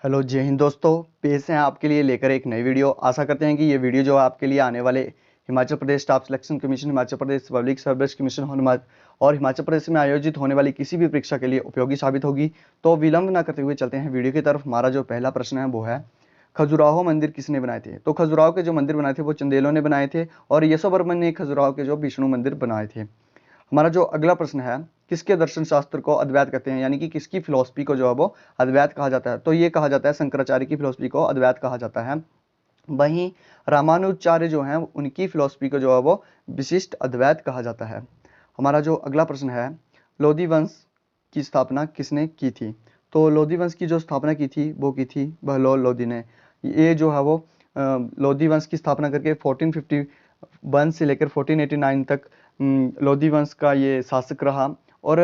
Hello जय हिंद दोस्तों, पेश हैं आपके लिए लेकर एक नई वीडियो। आशा करते हैं कि ये वीडियो जो आपके लिए आने वाले Himachal Pradesh staff selection commission, Himachal Pradesh public service commission और हिमाचल प्रदेश में आयोजित होने वाली किसी भी परीक्षा के लिए उपयोगी साबित होगी। तो विलंब ना करते हुए चलते हैं वीडियो की तरफ। हमारा जो पहला प्रश्न है वो है, खजुराहो मंदिर किसने बनाए थे? तो खजुराहो के जो मंदिर बनाए थे वो चंदेलों ने बनाए थे और यशोवर्मन ने खजुराहो के जो विष्णु मंदिर बनाए थे। हमारा जो अगला प्रश्न है, किसके दर्शन शास्त्र को अद्वैत कहते हैं, यानी कि किसकी फिलॉसफी को जो है वो अद्वैत कहा जाता है? तो ये कहा जाता है शंकराचार्य की फिलॉसफी को अद्वैत कहा जाता है। वहीं रामानुजाचार्य जो हैं उनकी फिलॉसफी को जो है वो विशिष्ट अद्वैत कहा जाता है। हमारा जो अगला प्रश्न है, लोधी वंश की स्थापना किसने की थी? तो लोधी वंश की जो स्थापना की थी वो की थी बहलोल लोधी ने। ये जो है वो लोधी वंश की स्थापना करके 1451 से लेकर 1489 तक लोधी वंश का ये शासक रहा और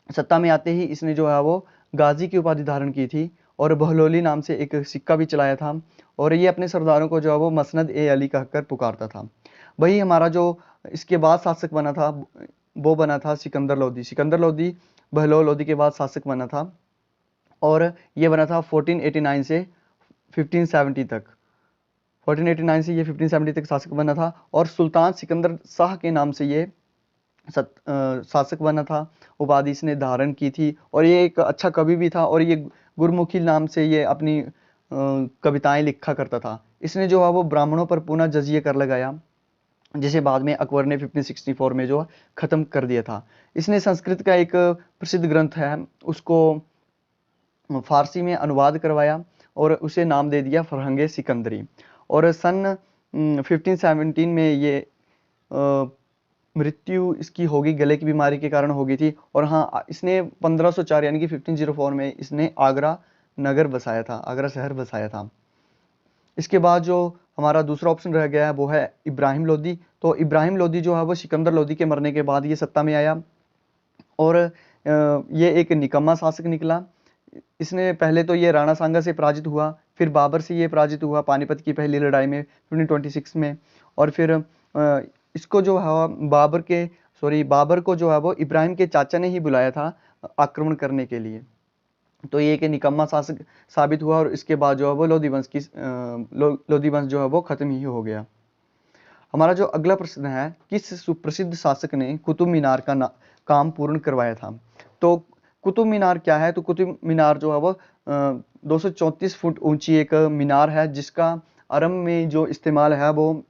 सत्ता में आते ही इसने जो है वो गाजी की उपाधि धारण की थी और बहलोली नाम से एक सिक्का भी चलाया था और ये अपने सरदारों को जो है वो मसनद ए अली कहकर पुकारता था। वही हमारा जो इसके बाद शासक बना था वो बना था सिकंदर लोधी। सिकंदर लोधी बहलोल लोधी के बाद शासक बना था और ये बना था 1489 से 1570 तक। 1489 से ये 1570 तक शासक बना था और सुल्तान सिकंदर शाह के नाम से ये शासक बना था। उपाधि इसने धारण की थी और ये एक अच्छा कवि भी था और ये गुरमुखी नाम से ये अपनी कविताएं लिखा करता था। इसने जो है वो ब्राह्मणों पर पुनः जजिए कर लगाया, जिसे बाद में अकबर ने 1564 में जो खत्म कर दिया था। इसने संस्कृत का एक प्रसिद्ध ग्रंथ है उसको फारसी में अनुवाद करवाया और उसे नाम दे दिया फरहंगे सिकंदरी। और सन 1517 में ये मृत्यु इसकी होगी, गले की बीमारी के कारण हो गई थी। और हाँ, इसने 1504 यानी कि 1504 में इसने आगरा नगर बसाया था, आगरा शहर बसाया था। इसके बाद जो हमारा दूसरा ऑप्शन रह गया है वो है इब्राहिम लोदी। तो इब्राहिम लोदी जो है वो सिकंदर लोदी के मरने के बाद ये सत्ता में आया और ये एक निकम्मा शासक निकला। इसने पहले तो ये राणा सांगा से पराजित हुआ, फिर बाबर से ये पराजित हुआ पानीपत की पहली लड़ाई में 1526 में। और फिर इसको जो है बाबर को जो है वो इब्राहिम के चाचा ने ही बुलाया था आक्रमण करने के लिए। तो ये एक निकम्मा शासक साबित हुआ और इसके बाद जो है वो लोधी वंश जो है वो खत्म ही हो गया। हमारा जो अगला प्रश्न है, किस सुप्रसिद्ध शासक ने कुतुब मीनार का काम पूर्ण करवाया था? तो कुतुब मीनार क्या है? तो कुतुब मीनार जो है वो 234 फुट ऊंची एक मीनार है जिसका अरब में जो इस्तेमाल है वो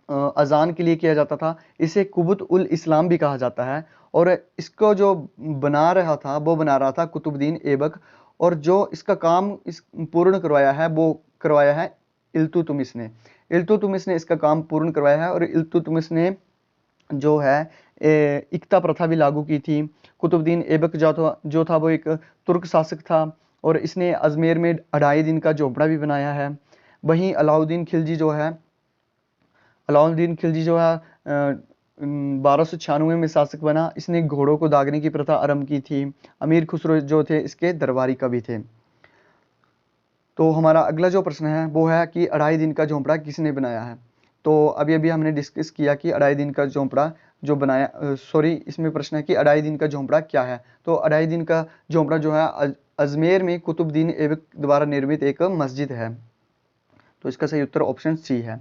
अजान के लिए किया जाता था। इसे कुबुत उल इस्लाम भी कहा जाता है और इसको जो बना रहा था कुतुबुद्दीन ऐबक। और जो इसका काम इस पूर्ण करवाया है वो करवाया है इल्तुतमिश ने। इल्तुतमिश ने इसका काम पूर्ण करवाया है और इल्तुतमिश ने जो है इक्ता प्रथा भी लागू की थी। कुतुबुद्दीन ऐबक जो था वो एक तुर्क शासक था और इसने अजमेर में 2.5 दिन का झोपड़ा भी बनाया है। वहीं अलाउद्दीन खिलजी जो है 1296 में शासक बना। इसने घोड़ों को दागने की प्रथा आरंभ की थी। अमीर खुसरो जो थे इसके दरबारी कवि थे। तो हमारा अगला जो प्रश्न है वो है कि 2.5 दिन का झोंपड़ा किसने बनाया है? तो अभी अभी हमने डिस्कस किया कि 2.5 दिन का झोंपड़ा जो बनाया इसमें प्रश्न है कि 2.5 दिन का झोंपड़ा क्या है? तो 2.5 दिन का झोंपड़ा जो है अजमेर में कुतुबुद्दीन ऐबक द्वारा निर्मित एक मस्जिद है। तो इसका सही उत्तर ऑप्शन सी है।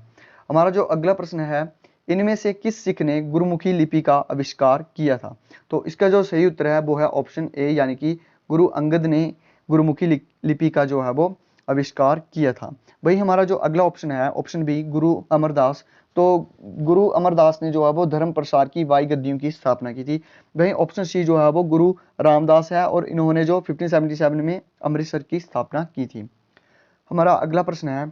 हमारा जो अगला प्रश्न है, इनमें से किस सिख ने गुरुमुखी लिपि का आविष्कार किया था? तो इसका जो सही उत्तर है वो है ऑप्शन ए, यानी कि गुरु अंगद ने गुरुमुखी लिपि का जो है वो आविष्कार किया था। वही हमारा जो अगला ऑप्शन है ऑप्शन बी, गुरु अमरदास। तो गुरु अमरदास ने जो है वो धर्म प्रसार की वाई गद्दियों की स्थापना की थी। वही ऑप्शन सी जो है वो गुरु रामदास है और इन्होंने जो 1577 में अमृतसर की स्थापना की थी। हमारा अगला प्रश्न है,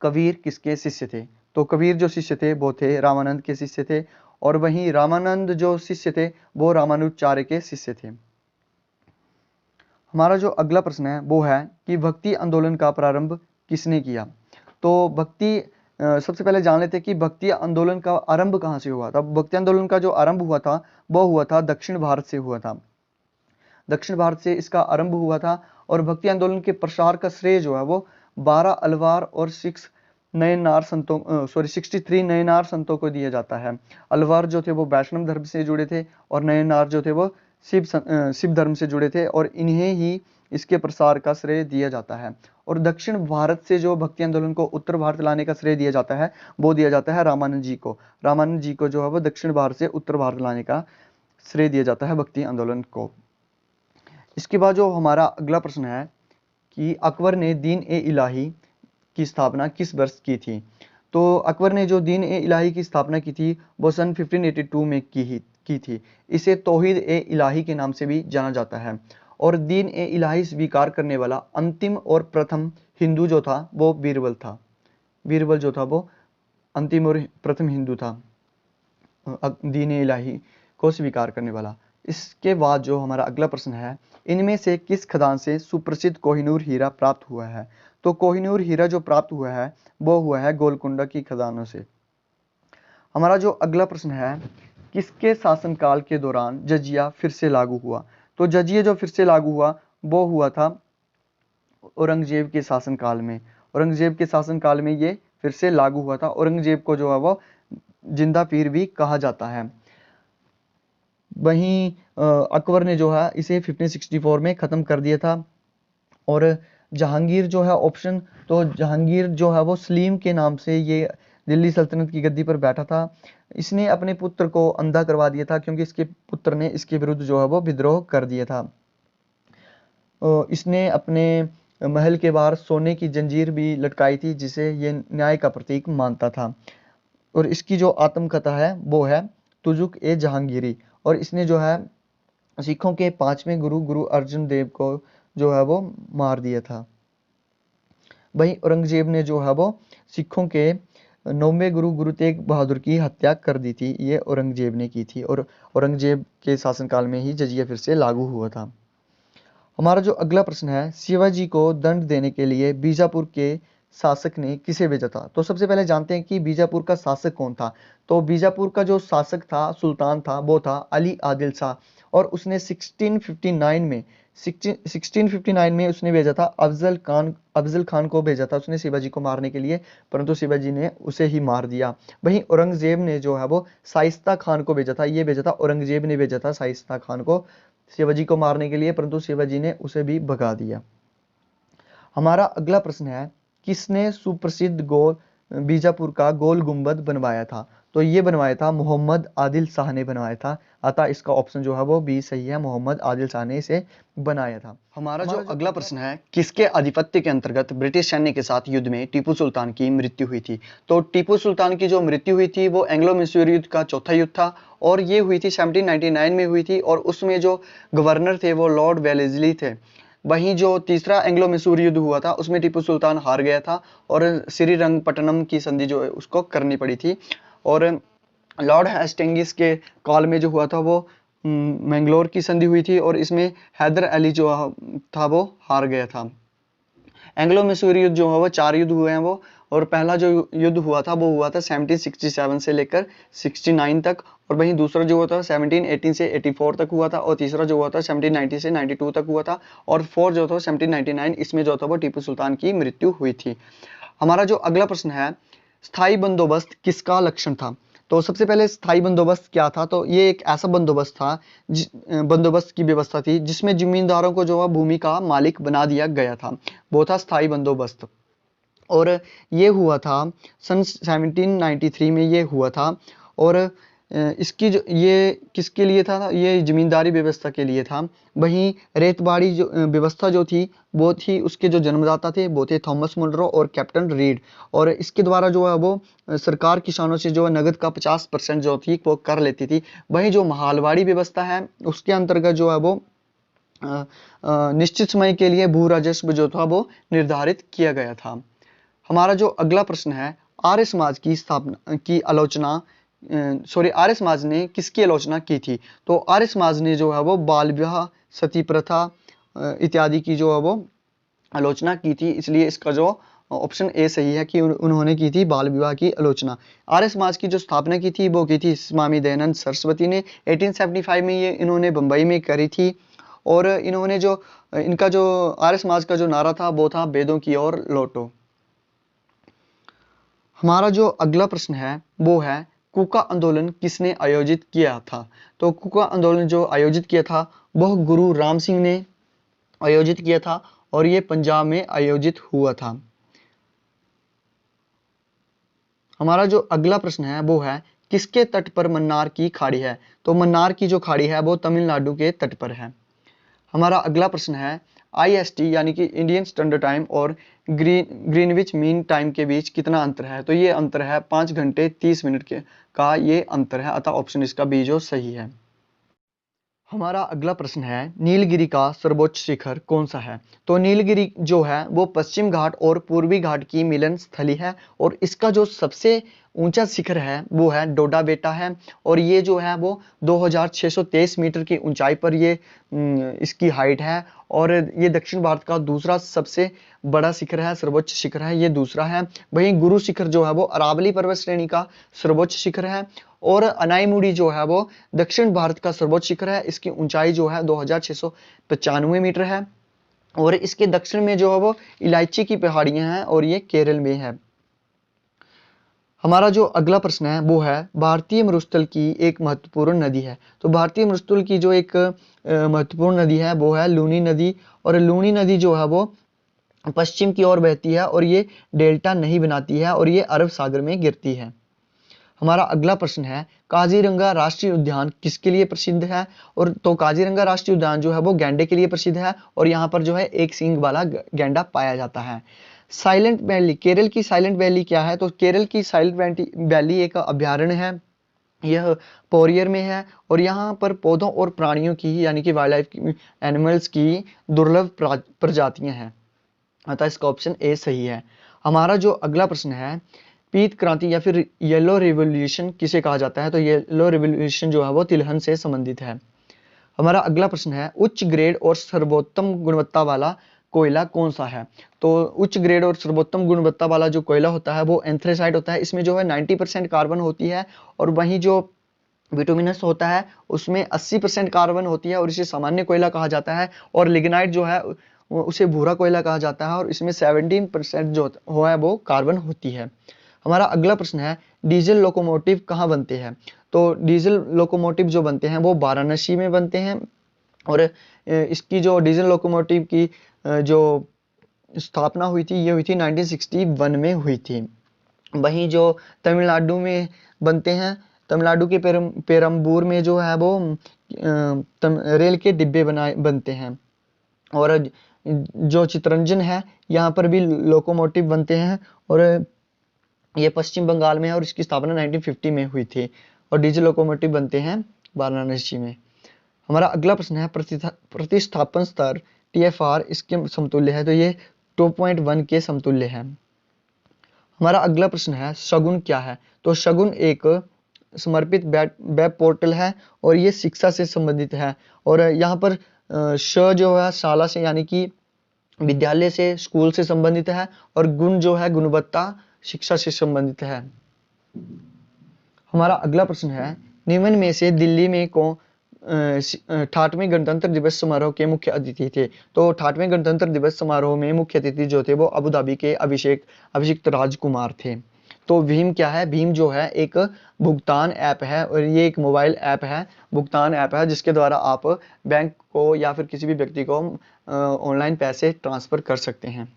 कबीर किसके शिष्य थे? तो कबीर जो शिष्य थे वो थे रामानंद के शिष्य थे और वहीं रामानंद जो शिष्य थे वो रामानुजाचार्य के शिष्य थे। हमारा जो अगला प्रश्न है वो है कि भक्ति आंदोलन का प्रारंभ किसने किया? तो सबसे पहले जान लेते हैं कि भक्ति आंदोलन का आरंभ कहाँ से हुआ था। भक्ति आंदोलन का जो आरंभ हुआ था वो हुआ था दक्षिण भारत से हुआ था। दक्षिण भारत से इसका आरंभ हुआ था और भक्ति आंदोलन के प्रसार का श्रेय जो है वो 12 अलवार और 63 नयनार संतों को दिया जाता है। अलवार जो थे वो वैष्णव धर्म से जुड़े थे और नयनार जो थे वो शिव धर्म से जुड़े थे और इन्हें ही इसके प्रसार का श्रेय दिया जाता है। और दक्षिण भारत से जो भक्ति आंदोलन को उत्तर भारत लाने का श्रेय दिया जाता है वो दिया जाता है रामानंद जी को। रामानंद जी को जो है वो दक्षिण भारत से उत्तर भारत लाने का श्रेय दिया जाता है भक्ति आंदोलन को। इसके बाद जो हमारा अगला प्रश्न है कि अकबर ने दीन ए इलाही की स्थापना किस वर्ष की थी। तो अकबर ने जो दीन ए इलाही की स्थापना की थी वो सन 1582 में की थी। इसे तौहीद ए इलाही के नाम से भी जाना जाता है। और दीन ए इलाही स्वीकार करने वाला अंतिम और प्रथम हिंदू जो था वो बीरबल था। बीरबल जो था वो अंतिम और प्रथम हिंदू था दीन ए इलाही को स्वीकार करने वाला। इसके बाद जो हमारा अगला प्रश्न है, इनमें से किस खदान से सुप्रसिद्ध कोहिनूर हीरा प्राप्त हुआ है। तो कोहिनूर हीरा जो प्राप्त हुआ है वो हुआ है गोलकुंडा की खदानों से। हमारा जो अगला प्रश्न है, किसके शासनकाल के दौरान जजिया फिर से लागू हुआ। तो जजिया जो फिर से लागू हुआ वो हुआ था औरंगजेब के शासनकाल में। औरंगजेब के शासनकाल में ये फिर से लागू हुआ था। औरंगजेब को जो है वो जिंदा पीर भी कहा जाता है। वहीं अकबर ने जो है इसे 1564 में ख़त्म कर दिया था। और जहांगीर जो है ऑप्शन, तो जहांगीर जो है वो सलीम के नाम से ये दिल्ली सल्तनत की गद्दी पर बैठा था। इसने अपने पुत्र को अंधा करवा दिया था क्योंकि इसके पुत्र ने इसके विरुद्ध जो है वो विद्रोह कर दिया था। इसने अपने महल के बाहर सोने की जंजीर भी लटकाई थी जिसे ये न्याय का प्रतीक मानता था। और इसकी जो आत्मकथा है वो है तुजुक ए जहांगीरी। और इसने जो है सिखों के 5वें गुरु गुरु अर्जुन देव को जो है वो मार दिया था। वहीं औरंगजेब ने जो है वो सिखों के 9वें गुरु गुरु तेग बहादुर की हत्या कर दी थी। ये औरंगजेब ने की थी और औरंगजेब के शासनकाल में ही जजिया फिर से लागू हुआ था। हमारा जो अगला प्रश्न है, शिवाजी को दंड देने के लिए बीजापुर के शासक ने किसे भेजा था। तो सबसे पहले जानते हैं कि बीजापुर का शासक कौन था। तो बीजापुर का जो शासक था, सुल्तान था, वो था अली आदिल शाह। और उसने 1659 में उसने भेजा था अफजल खान को भेजा था उसने शिवाजी को मारने के लिए, परंतु शिवाजी ने उसे ही मार दिया। वहीं औरंगजेब ने जो है वो शाइस्ता खान को भेजा था। ये भेजा था औरंगजेब ने भेजा था शाइस्ता खान को शिवाजी को मारने के लिए, परंतु शिवाजी ने उसे भी भगा दिया। हमारा अगला प्रश्न है, किसने सुप्रसिद्ध बीजापुर का गोल गुंबद बनवाया था। तो ये बनवाया था मोहम्मद आदिल शाह ने बनवाया था। अतः इसका ऑप्शन जो है वो बी सही है, मोहम्मद आदिल शाह ने इसे बनाया था। हमारा जो अगला प्रश्न है, किसके आधिपत्य के अंतर्गत ब्रिटिश सैन्य के साथ युद्ध में टीपू सुल्तान की मृत्यु हुई थी। तो टीपू सुल्तान की जो मृत्यु हुई थी वो एंग्लो मैसूर युद्ध का चौथा युद्ध था और ये हुई थी 1799 में हुई थी। और उसमें जो गवर्नर थे वो लॉर्ड वेलेस्ली थे। वहीं जो तीसरा एंग्लो मैसूर युद्ध हुआ था उसमें टीपू सुल्तान हार गया था और श्रीरंगपट्टनम की संधि जो है उसको करनी पड़ी थी। और लॉर्ड हेस्टिंग्स के काल में जो हुआ था वो मैंगलोर की संधि हुई थी और इसमें हैदर अली जो था वो हार गया था। एंग्लो मैसूर युद्ध जो है वो 4 युद्ध हुए हैं वो। और पहला जो युद्ध हुआ था वो हुआ था 1767 से लेकर 69 तक। और वहीं दूसरा जो हुआ था 1718 से 84 तक हुआ था। और तीसरा जो हुआ था 1790 से 92 तक हुआ था। और फोर्थ जो था 1799, इसमें जो था वो टीपू सुल्तान की मृत्यु हुई थी। हमारा जो अगला प्रश्न है, स्थायी बंदोबस्त किसका लक्षण था। तो सबसे पहले स्थायी बंदोबस्त क्या था। तो ये एक ऐसा बंदोबस्त था, बंदोबस्त की व्यवस्था थी जिसमें जमींदारों को जो है भूमि का मालिक बना दिया गया था, वो था स्थायी बंदोबस्त। और ये हुआ था सन 1793 में ये हुआ था। और इसकी जो ये किसके लिए था, ये जमींदारी व्यवस्था के लिए था। वहीं रेतबाड़ी जो व्यवस्था जो थी वो थी, उसके जो जन्मदाता थे वो थे थॉमस मुनरो और कैप्टन रीड। और इसके द्वारा जो है वो सरकार किसानों से जो है नगद का 50% जो थी वो कर लेती थी। वहीं जो महालवाड़ी व्यवस्था है उसके अंतर्गत जो है वो निश्चित समय के लिए भू राजस्व जो था वो निर्धारित किया गया था। हमारा जो अगला प्रश्न है, आर्य समाज की स्थापना की आलोचना आर्य समाज ने किसकी आलोचना की थी। तो आर्य समाज ने जो है वो बाल विवाह, सती प्रथा इत्यादि की जो है वो आलोचना की थी। इसलिए इसका जो ऑप्शन ए सही है कि उन्होंने की थी बाल विवाह की आलोचना। आर्य समाज की जो स्थापना की थी वो की थी स्वामी दयानंद सरस्वती ने 1875 में। ये इन्होंने बंबई में करी थी। और इन्होंने जो इनका जो आर्य समाज का जो नारा था वो था वेदों की ओर लौटो। हमारा जो अगला प्रश्न है वो है, कूका आंदोलन किसने आयोजित किया था। तो कूका आंदोलन जो आयोजित किया था वह गुरु राम सिंह ने आयोजित किया था और ये पंजाब में आयोजित हुआ था। हमारा जो अगला प्रश्न है वो है किसके तट पर मन्नार की खाड़ी है? तो मन्नार की जो खाड़ी है वो तमिलनाडु के तट पर है। हमारा अगला प्रश्न है आईएसटी यानी कि इंडियन स्टैंडर्ड टाइम और ग्रीनविच मीन टाइम के बीच कितना अंतर है? तो ये अंतर है 5 घंटे 30 मिनट के का ये अंतर है, अतः ऑप्शन इसका बी जो सही है। हमारा अगला प्रश्न है नीलगिरी का सर्वोच्च शिखर कौन सा है? तो नीलगिरी जो है वो पश्चिम घाट और पूर्वी घाट की मिलन स्थली है और इसका जो सबसे ऊंचा शिखर है वो है डोडा बेटा है और ये जो है वो 2623 मीटर की ऊंचाई पर ये इसकी हाइट है और ये दक्षिण भारत का दूसरा सबसे बड़ा शिखर है, सर्वोच्च शिखर है, ये दूसरा है। वहीं गुरु शिखर जो है वो अरावली पर्वत श्रेणी का सर्वोच्च शिखर है और अनाईमुड़ी जो है वो दक्षिण भारत का सर्वोच्च शिखर है। इसकी ऊंचाई जो है 2695 मीटर है और इसके दक्षिण में जो है वो इलायची की पहाड़ियां हैं और ये केरल में है। हमारा जो अगला प्रश्न है वो है भारतीय मरुस्थल की एक महत्वपूर्ण नदी है। तो भारतीय मरुस्थल की जो एक महत्वपूर्ण नदी है वो है लूनी नदी और लूनी नदी जो है वो पश्चिम की ओर बहती है और ये डेल्टा नहीं बनाती है और ये अरब सागर में गिरती है। हमारा अगला प्रश्न है काजीरंगा राष्ट्रीय उद्यान किसके लिए प्रसिद्ध है? और तो काजीरंगा राष्ट्रीय उद्यान जो है वो गैंडे के लिए प्रसिद्ध है और यहाँ पर जो है एक सींग वाला गैंडा पाया जाता है। साइलेंट वैली, केरल की साइलेंट वैली क्या है? तो केरल की साइलेंट वैली एक अभ्यारण्य है, यह पोरियर में है और यहाँ पर पौधों और प्राणियों की यानी कि वाइल्ड लाइफ एनिमल्स की दुर्लभ प्रजातियां हैं, अतः इसका ऑप्शन ए सही है। हमारा जो अगला प्रश्न है पीत क्रांति या फिर येलो रिवॉल्यूशन किसे कहा जाता है? तो येलो रिवॉल्यूशन जो है वो तिलहन से संबंधित है। हमारा अगला प्रश्न है उच्च ग्रेड और सर्वोत्तम गुणवत्ता वाला कोयला कौन सा है? तो उच्च ग्रेड और सर्वोत्तम गुणवत्ता वाला जो कोयला होता है वो एंथ्रेसाइट होता है। इसमें जो है 90% कार्बन होती है और वहीं जो बिटुमिनस होता है उसमें 80% कार्बन होती है और इसे सामान्य कोयला कहा जाता है और लिग्नाइट जो है उसे भूरा कोयला कहा जाता है और इसमें 17% जो है वो कार्बन होती है। हमारा अगला प्रश्न है डीजल लोकोमोटिव कहाँ बनते हैं? तो डीजल लोकोमोटिव जो बनते हैं वो वाराणसी में बनते हैं और इसकी जो डीजल लोकोमोटिव की जो स्थापना हुई थी ये हुई थी 1961 में हुई थी। वहीं जो तमिलनाडु में बनते हैं, तमिलनाडु के पेरम्बूर में जो है वो रेल के डिब्बे बनते हैं और जो चितरंजन है यहाँ पर भी लोकोमोटिव बनते हैं और ये पश्चिम बंगाल में है और इसकी स्थापना 1950 में हुई थी और डीजल लोकोमोटिव बनते हैं वाराणसी में। हमारा अगला प्रश्न है प्रतिस्थापन स्तर TFR इसके समतुल्य है? तो ये 2.1 के समतुल्य है। हमारा अगला प्रश्न है शगुन क्या है? तो शगुन एक समर्पित वेब पोर्टल है और ये शिक्षा से संबंधित है और यहाँ पर श जो है शाला से यानी कि विद्यालय से, स्कूल से संबंधित है और गुण जो है गुणवत्ता शिक्षा से संबंधित है। हमारा अगला प्रश्न है निम्न में से दिल्ली में कौन 68वें गणतंत्र दिवस समारोह के मुख्य अतिथि थे? तो 68वें गणतंत्र दिवस समारोह में मुख्य अतिथि जो थे वो अबू धाबी के अभिषिक्त राजकुमार थे। तो भीम क्या है? भीम जो है एक भुगतान ऐप है और ये एक मोबाइल ऐप है, भुगतान ऐप है जिसके द्वारा आप बैंक को या फिर किसी भी व्यक्ति को ऑनलाइन पैसे ट्रांसफर कर सकते हैं।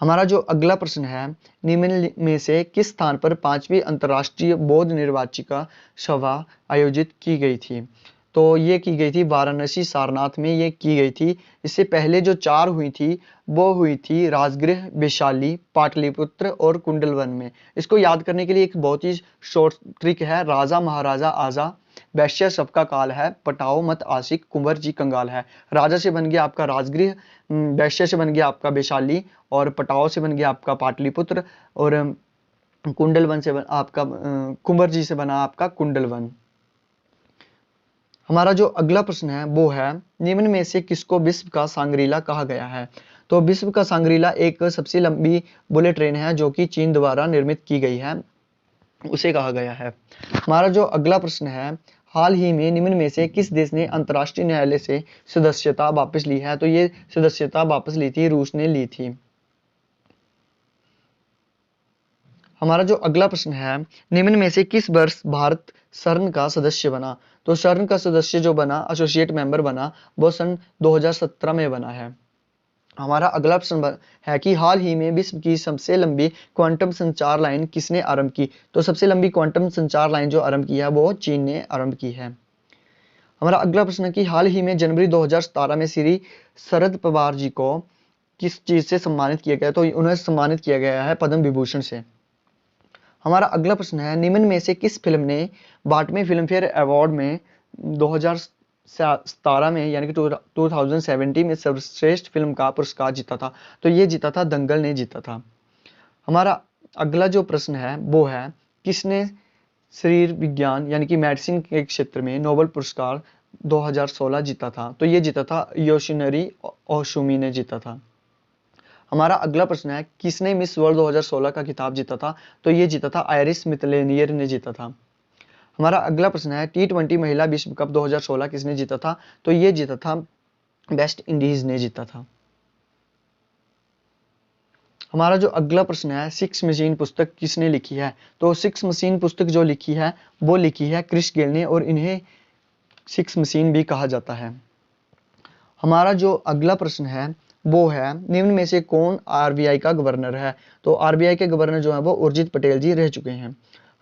हमारा जो अगला प्रश्न है निम्न में से किस स्थान पर 5वीं अंतर्राष्ट्रीय बौद्ध निर्वाचिका सभा आयोजित की गई थी? तो ये की गई थी वाराणसी सारनाथ में ये की गई थी। इससे पहले जो 4 हुई थी वो हुई थी राजगृह, वैशाली, पाटलिपुत्र और कुंडलवन में। इसको याद करने के लिए एक बहुत ही शॉर्ट ट्रिक है, राजा महाराजा आजा, वैश्य सबका काल है, पटाओ मत आशिक, कुंवर जी कंगाल है। राजा से बन गया आपका राजगृह, वैश्य से बन गया आपका वैशाली और पटाओ से बन गया आपका पाटलिपुत्र और कुंडलवन से आपका कुंवर जी से बना आपका कुंडलवन। हमारा जो अगला प्रश्न है वो है निम्न में से किसको विश्व का सांग्रीला कहा गया है? तो विश्व का सांग्रीला एक सबसे लंबी बुलेट ट्रेन है जो कि चीन द्वारा निर्मित की गई है, उसे कहा गया है। हमारा जो अगला प्रश्न है हाल ही में निम्न में से किस देश ने अंतर्राष्ट्रीय न्यायालय से सदस्यता वापस ली है? तो ये सदस्यता वापस ली थी रूस ने ली थी। हमारा जो अगला प्रश्न है निम्न में से किस वर्ष भारत सर्न का सदस्य बना? तो सर्न का सदस्य जो बना, एसोसिएट मेंबर बना, वो सन 2017 में बना है। हमारा अगला प्रश्न है कि हाल ही में विश्व की सबसे लंबी क्वांटम संचार लाइन किसने आरंभ की? तो सबसे लंबी क्वांटम संचार लाइन जो आरंभ की है वो चीन ने आरंभ की है। हमारा अगला प्रश्न है कि हाल ही में जनवरी 2017 में श्री शरद पवार जी को किस चीज से सम्मानित किया गया? तो उन्हें सम्मानित किया गया है पद्म विभूषण से। हमारा अगला प्रश्न है निम्न में से किस फिल्म ने 62वें फिल्म फेयर अवार्ड में 2017 में यानी कि 2017 में सर्वश्रेष्ठ फिल्म का पुरस्कार जीता था? तो ये जीता था, दंगल ने जीता था। हमारा अगला जो प्रश्न है वो है किसने शरीर विज्ञान यानी कि मेडिसिन के क्षेत्र में नोबेल पुरस्कार 2016 जीता था? तो ये जीता था योशिनरी ओशुमी ने जीता था। हमारा अगला प्रश्न है किसने मिस वर्ल्ड 2016 का खिताब जीता था? तो ये जीता था आयरिस मिथलेनियर ने जीता था। हमारा अगला प्रश्न है T20 महिला विश्व कप 2016 किसने जीता था? तो ये जीता था वेस्ट इंडीज ने जीता था। हमारा जो अगला प्रश्न है सिक्स मशीन पुस्तक किसने लिखी है? तो सिक्स मशीन पुस्तक जो लिखी है वो लिखी है क्रिस गेल ने, और इन्हें सिक्स मशीन भी कहा जाता है। हमारा जो अगला प्रश्न है वो है निम्न में से कौन आरबीआई का गवर्नर है? तो आरबीआई के गवर्नर जो है वो उर्जित पटेल जी रह चुके हैं।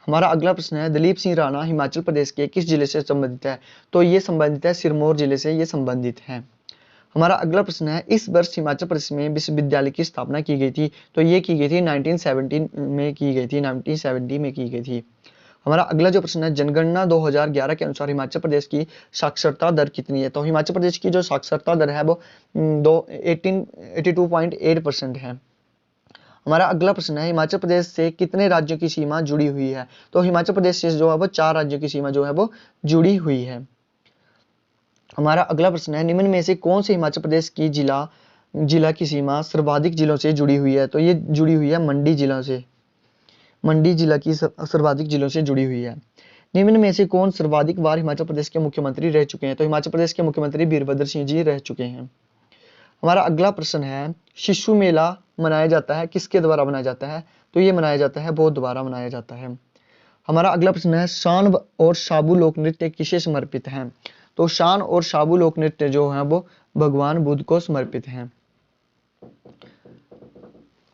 हमारा अगला प्रश्न है दलीप सिंह राणा हिमाचल प्रदेश के किस जिले से संबंधित है? तो ये संबंधित है सिरमौर जिले से, ये संबंधित है। हमारा अगला प्रश्न है इस वर्ष हिमाचल प्रदेश में विश्वविद्यालय की स्थापना की गई थी? तो ये की गई थी 1970 में की गई थी, 1970 में की गई थी। हमारा अगला जो प्रश्न है जनगणना 2011 के अनुसार हिमाचल प्रदेश की साक्षरता दर कितनी है? तो हिमाचल प्रदेश की जो साक्षरता दर है वो 82.8% है। हमारा अगला प्रश्न है हिमाचल प्रदेश से कितने राज्यों की सीमा जुड़ी हुई है? तो हिमाचल प्रदेश से जो है वो 4 राज्यों की सीमा जो है वो जुड़ी हुई है। हमारा अगला प्रश्न है निम्न में से कौन से हिमाचल प्रदेश की जिला की सीमा सर्वाधिक जिलों से जुड़ी हुई है? तो ये जुड़ी हुई है मंडी जिला से, मंडी जिला की सर्वाधिक जिलों से जुड़ी हुई है। निम्न में से कौन सर्वाधिक बार हिमाचल प्रदेश के मुख्यमंत्री रह चुके हैं? तो हिमाचल प्रदेश के मुख्यमंत्री वीरभद्र सिंह जी रह चुके हैं। हमारा अगला प्रश्न है शिशु मेला मनाया जाता है किसके द्वारा मनाया जाता है? तो ये मनाया जाता है बौद्ध द्वारा मनाया जाता है। हमारा अगला प्रश्न है शान और शाबू लोक नृत्य किसे समर्पित हैं? तो शान और शाबू लोक नृत्य जो है वो भगवान बुद्ध को समर्पित हैं।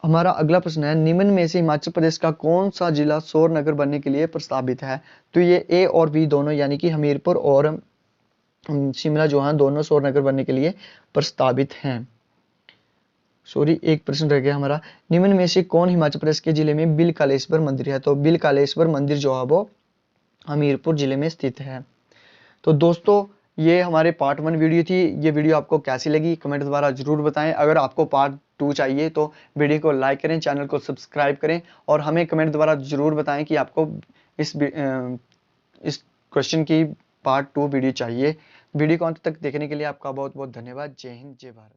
हमारा अगला प्रश्न है निम्न में से हिमाचल प्रदेश का कौन सा जिला सौर नगर बनने के लिए प्रस्तावित है? तो ये ए और बी दोनों यानी कि हमीरपुर और शिमला जो है दोनों सौर नगर बनने के लिए प्रस्तावित हैं। सॉरी, एक प्रश्न रह गया हमारा निम्न में से कौन हिमाचल प्रदेश के जिले में बिल कालेश्वर मंदिर है? तो बिल कालेश्वर मंदिर जो है वो हमीरपुर जिले में स्थित है। तो दोस्तों ये हमारे पार्ट 1 वीडियो थी। ये वीडियो आपको कैसी लगी कमेंट द्वारा जरूर बताएं। अगर आपको पार्ट 2 चाहिए तो वीडियो को लाइक करें, चैनल को सब्सक्राइब करें और हमें कमेंट द्वारा जरूर बताएं कि आपको इस क्वेश्चन की पार्ट 2 वीडियो चाहिए। वीडियो को अंत तक देखने के लिए आपका बहुत बहुत धन्यवाद। जय हिंद, जय भारत।